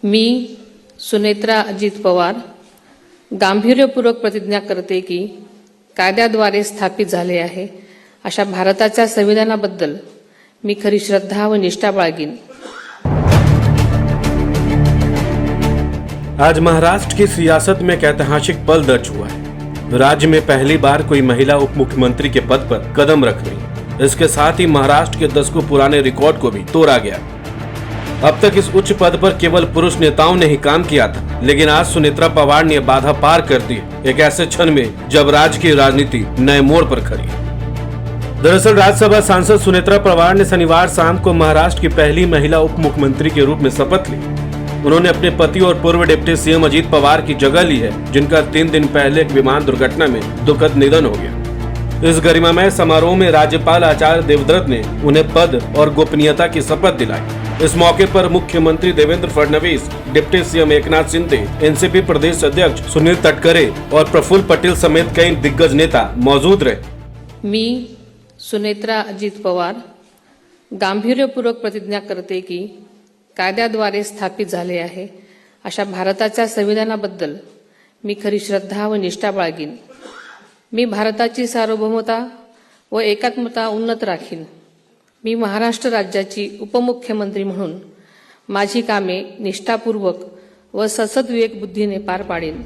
मी सुनेत्रा अजित पवार गांभीर्यपूर्वक प्रतिज्ञा करते की कायद्याद्वारे स्थापित झाले आहे अशा भारताच्या संविधानाबद्दल मी खरी श्रद्धा व निष्ठा बाळगीन। आज महाराष्ट्र की सियासत में एक ऐतिहासिक पल दर्ज हुआ है। राज्य में पहली बार कोई महिला उप मुख्यमंत्री के पद पर कदम रख रही। इसके साथ ही महाराष्ट्र के दशकों पुराने रिकॉर्ड को भी तोड़ा गया। अब तक इस उच्च पद पर केवल पुरुष नेताओं ने ही काम किया था, लेकिन आज सुनेत्रा पवार ने बाधा पार कर दी, एक ऐसे क्षण में जब राज्य की राजनीति नए मोड़ पर खड़ी है। दरअसल राज्यसभा सांसद सुनेत्रा पवार ने शनिवार शाम को महाराष्ट्र की पहली महिला उप मुख्यमंत्री के रूप में शपथ ली। उन्होंने अपने पति और पूर्व डिप्टी सीएम अजीत पवार की जगह ली है, जिनका 3 दिन पहले एक विमान दुर्घटना में दुखद निधन हो गया। इस गरिमामय समारोह में राज्यपाल आचार्य देवव्रत ने उन्हें पद और गोपनीयता की शपथ दिलाई। इस मौके पर मुख्यमंत्री Devendra Fadnavis, deputy CM Eknath Shinde, NCP प्रदेश अध्यक्ष सुनील तटकरे और प्रफुल्ल पटेल समेत कई दिग्गज नेता मौजूद रहे। मी सुनेत्रा अजित पवार गांभीर्यपूर्वक प्रतिज्ञा करते की कायद्याद्वारे स्थापित झाले आहे अशा भारताच्या संविधानाबद्दल मी खरी श्रद्धा व निष्ठा बाळगीन। मी भारताची सार्वभौमता व एकात्मता उन्नत राखीन। मी महाराष्ट्र राज्याची उपमुख्यमंत्री म्हणून माझी कामे निष्ठापूर्वक व सद्विवेक बुद्धीने पार पाडेन।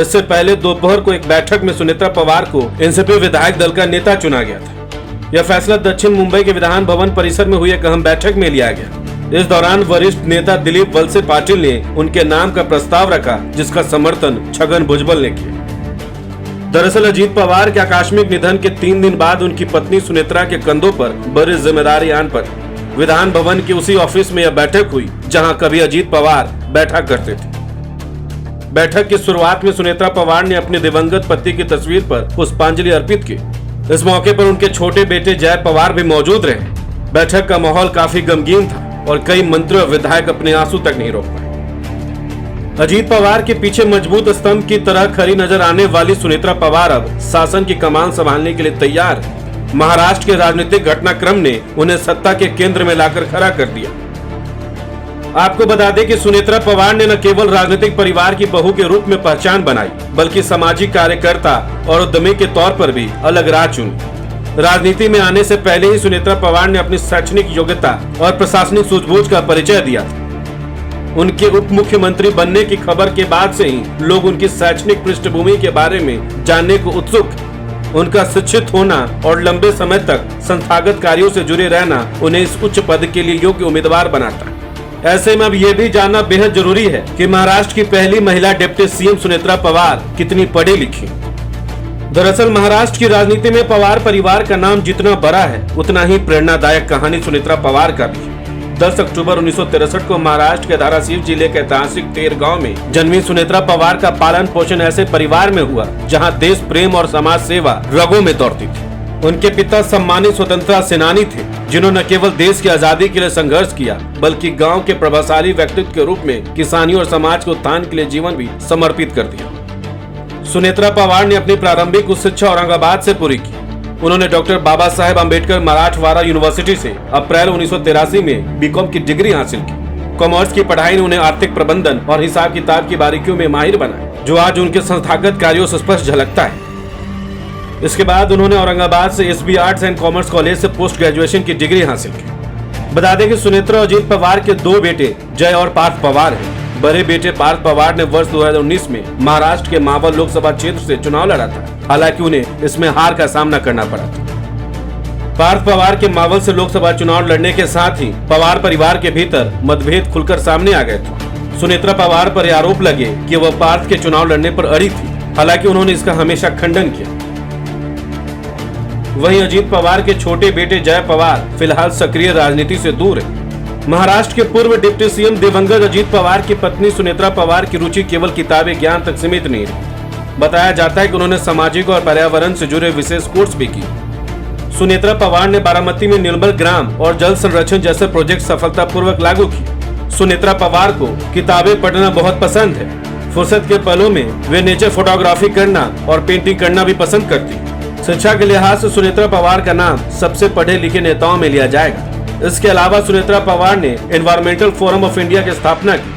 इससे पहले दोपहर को एक बैठक में सुनेत्रा पवार को एनसीपी विधायक दल का नेता चुना गया था। यह फैसला दक्षिण मुंबई के विधान भवन परिसर में हुई एक अहम बैठक में लिया गया। इस दौरान वरिष्ठ नेता दिलीप वलसे पाटिल ने उनके नाम का प्रस्ताव रखा, जिसका समर्थन छगन भुजबल ने किया। दरअसल अजीत पवार के आकस्मिक निधन के 3 दिन बाद उनकी पत्नी सुनेत्रा के कंधों पर बड़ी जिम्मेदारी आन पड़ी। विधान भवन के उसी ऑफिस में यह बैठक हुई जहां कभी अजीत पवार बैठा करते थे। बैठक की शुरुआत में सुनेत्रा पवार ने अपने दिवंगत पति की तस्वीर पर पुष्पांजलि अर्पित की। इस मौके पर उनके छोटे बेटे जय पवार भी मौजूद रहे। बैठक का माहौल काफी गमगीन था और कई मंत्री और विधायक अपने आंसू तक नहीं रोक पाए। अजीत पवार के पीछे मजबूत स्तंभ की तरह खड़ी नजर आने वाली सुनेत्रा पवार अब शासन की कमान संभालने के लिए तैयार है। महाराष्ट्र के राजनीतिक घटनाक्रम ने उन्हें सत्ता के केंद्र में लाकर खड़ा कर दिया। आपको बता दें कि सुनेत्रा पवार ने न केवल राजनीतिक परिवार की बहू के रूप में पहचान बनाई, बल्कि सामाजिक कार्यकर्ता और उद्यमी के तौर पर भी अलग राह चुनी। राजनीति में आने से पहले ही सुनेत्रा पवार ने अपनी शैक्षणिक योग्यता और प्रशासनिक सूझबूझ का परिचय दिया था। उनके उप मुख्यमंत्री बनने की खबर के बाद से ही लोग उनकी शैक्षणिक पृष्ठभूमि के बारे में जानने को उत्सुक। उनका शिक्षित होना और लंबे समय तक संस्थागत कार्यों से जुड़े रहना उन्हें इस उच्च पद के लिए योग्य उम्मीदवार बनाता है। ऐसे में अब यह भी जानना बेहद जरूरी है कि महाराष्ट्र की पहली महिला डिप्टी सीएम सुनेत्रा पवार कितनी पढ़ी लिखी। दरअसल महाराष्ट्र की राजनीति में पवार परिवार का नाम जितना बड़ा है, उतना ही प्रेरणादायक कहानी सुनेत्रा पवार का भी है। 10 अक्टूबर 1963 को महाराष्ट्र के धाराशिव जिले के ऐतिहासिक तेर गांव में जन्मी सुनेत्रा पवार का पालन पोषण ऐसे परिवार में हुआ जहां देश प्रेम और समाज सेवा रगों में दौड़ती थी। उनके पिता सम्मानित स्वतंत्रता सेनानी थे, जिन्होंने न केवल देश की आजादी के लिए संघर्ष किया, बल्कि गांव के प्रभावशाली व्यक्तित्व के रूप में किसानी और समाज के उत्थान के लिए जीवन भी समर्पित कर दिया। सुनेत्रा पवार ने अपनी प्रारंभिक उच्च शिक्षा औरंगाबाद से पूरी की। उन्होंने डॉक्टर बाबा साहेब अम्बेडकर मराठवाड़ा यूनिवर्सिटी से अप्रैल 1983 में बीकॉम की डिग्री हासिल की। कॉमर्स की पढ़ाई ने उन्हें आर्थिक प्रबंधन और हिसाब किताब की बारीकियों में माहिर बनाया, जो आज उनके संस्थागत कार्यों से स्पष्ट झलकता है। इसके बाद उन्होंने औरंगाबाद से SB arts and commerce college से पोस्ट ग्रेजुएशन की डिग्री हासिल की। बता दें कि सुनेत्रा अजीत पवार के 2 बेटे जय और पार्थ पवार हैं। बड़े बेटे पार्थ पवार ने वर्ष 2019 में महाराष्ट्र के मावल लोकसभा क्षेत्र से चुनाव लड़ा था, हालांकि उन्हें इसमें हार का सामना करना पड़ा था। पार्थ पवार के मावल से लोकसभा चुनाव लड़ने के साथ ही पवार परिवार के भीतर मतभेद खुलकर सामने आ गए थे। सुनेत्रा पवार पर आरोप लगे कि वह पार्थ के चुनाव लड़ने पर अड़ी थी, हालांकि उन्होंने इसका हमेशा खंडन किया। वहीं अजीत पवार के छोटे बेटे जय पवार फिलहाल सक्रिय राजनीति से दूर है। महाराष्ट्र के पूर्व डिप्टी सीएम दिवंगत अजीत पवार की पत्नी सुनेत्रा पवार की रुचि केवल किताबी ज्ञान तक सीमित नहीं रही। बताया जाता है कि उन्होंने सामाजिक और पर्यावरण से जुड़े विशेष कोर्स भी किए। सुनेत्रा पवार ने बारामती में निर्मल ग्राम और जल संरक्षण जैसे प्रोजेक्ट सफलतापूर्वक लागू किए। सुनेत्रा पवार को किताबें पढ़ना बहुत पसंद है। फुर्सत के पलों में वे नेचर फोटोग्राफी करना और पेंटिंग करना भी पसंद करती। शिक्षा के लिहाज से सुनेत्रा पवार का नाम सबसे पढ़े लिखे नेताओं में लिया जाएगा। इसके अलावा सुनेत्रा पवार ने एनवायरमेंटल फोरम ऑफ इंडिया की स्थापना की।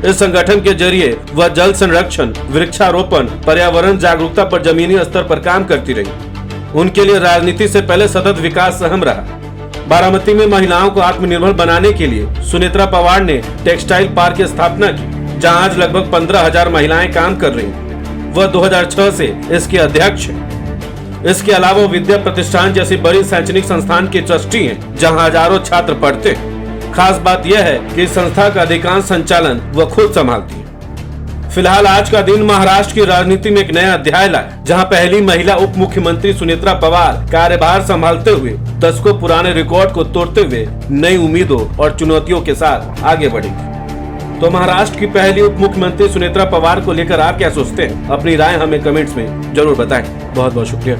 इस संगठन के जरिए वह जल संरक्षण, वृक्षारोपण, पर्यावरण जागरूकता पर जमीनी स्तर पर काम करती रही। उनके लिए राजनीति से पहले सतत विकास अहम रहा। बारामती में महिलाओं को आत्मनिर्भर बनाने के लिए सुनेत्रा पवार ने टेक्सटाइल पार्क की स्थापना की, जहां आज लगभग 15,000 महिलाएं काम कर रही हैं। वह 2006 से इसके अध्यक्ष हैं। इसके अलावा विद्या प्रतिष्ठान जैसी बड़ी शैक्षणिक संस्थान के ट्रस्टी हैं, जहां हजारों छात्र पढ़ते हैं। खास बात यह है कि इस संस्था का अधिकांश संचालन वह खुद संभालती है। फिलहाल आज का दिन महाराष्ट्र की राजनीति में एक नया अध्याय लाया, जहां पहली महिला उप मुख्यमंत्री सुनेत्रा पवार कार्यभार संभालते हुए दशकों पुराने रिकॉर्ड को तोड़ते हुए नई उम्मीदों और चुनौतियों के साथ आगे बढ़ेगी। तो महाराष्ट्र की पहली उप मुख्यमंत्री सुनेत्रा पवार को लेकर आप क्या सोचते हैं? अपनी राय हमें कमेंट्स में जरूर बताएं। बहुत बहुत शुक्रिया।